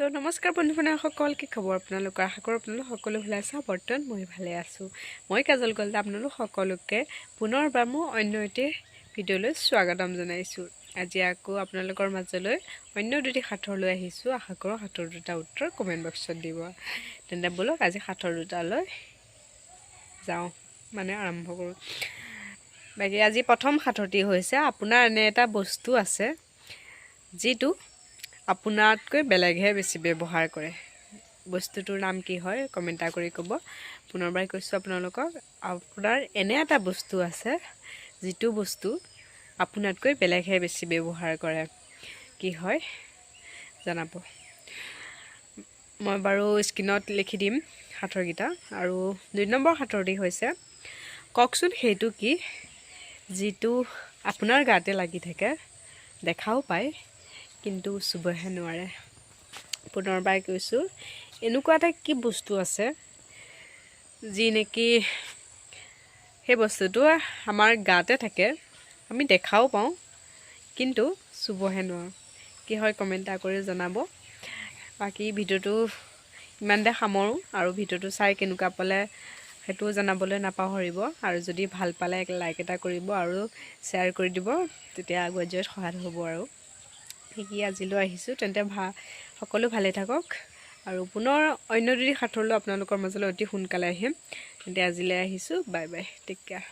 Hello' নমস্কাৰ বন্ধুসকল, কি খবৰ আপোনালোকৰ? আশা কৰোঁ আপোনালোক সকলো ভালে আছে। বৰ্তমান মই ভালে আছোঁ। মই কাজল কলিতা আপোনালোক সকলোকে পুনৰবাৰ মোৰ অন্য এটি ভিডিঅ'লৈ স্বাগতম জনাইছোঁ। আজি আকৌ আপোনালোকৰ মাজলৈ অন্য দুটি সাঁথৰ লৈ আহিছোঁ। আশা কৰোঁ সাঁথৰ দুটা উত্তৰ কমেণ্ট বক্সত দিব। তেন্তে ব'লক আজি সাঁথৰ দুটালৈ যাওঁ, আৰম্ভ কৰোঁ। বাকী আজি প্ৰথম সাঁথৰটি হৈছে, আপোনাৰ এনে এটা বস্তু আছে যিটো আপোনাতকৈ বেলেগহে বেছি ব্যৱহাৰ কৰে। বস্তুটোৰ নাম কি হয় কমেণ্ট কৰি ক'ব। পুনৰবাৰ কৈছোঁ আপোনালোকক, আপোনাৰ এনে এটা বস্তু আছে যিটো বস্তু আপোনাতকৈ বেলেগহে বেছি ব্যৱহাৰ কৰে। কি হয় জনাব। মই বাৰু স্ক্ৰীণত লিখি দিম সাঁথৰকেইটা। আৰু 2 নম্বৰ সাঁথৰটি হৈছে, কওকচোন সেইটো কি যিটো আপোনাৰ গাতে লাগি থাকে, দেখাও পায় কিন্তু চুবহে নোৱাৰে। পুনৰবাৰ কৈছোঁ, এনেকুৱা এটা কি বস্তু আছে যি নেকি সেই বস্তুটো আমাৰ গাতে থাকে, আমি দেখাও পাওঁ কিন্তু চুবহে নোৱাৰোঁ। কি হয় কমেণ্ট কৰি জনাব। বাকী ভিডিঅ'টো ইমানতে সামৰোঁ, আৰু ভিডিঅ'টো চাই কেনেকুৱা পালে সেইটোও জনাবলৈ নাপাহৰিব। আৰু যদি ভাল পালে লাইক এটা কৰিব আৰু শ্বেয়াৰ কৰি দিব, তেতিয়া আগুৱাই যোৱাত সহায় হ'ব। আৰু শিকি আজিলৈ আহিছোঁ, তেন্তে সকলো ভালে থাকক। আৰু পুনৰ অন্য দুটি সাঁথৰলৈ আপোনালোকৰ মাজলৈ অতি সোনকালে আহিম। তেন্তে আজিলৈ আহিছোঁ, বাই বাই, টেক কেয়াৰ।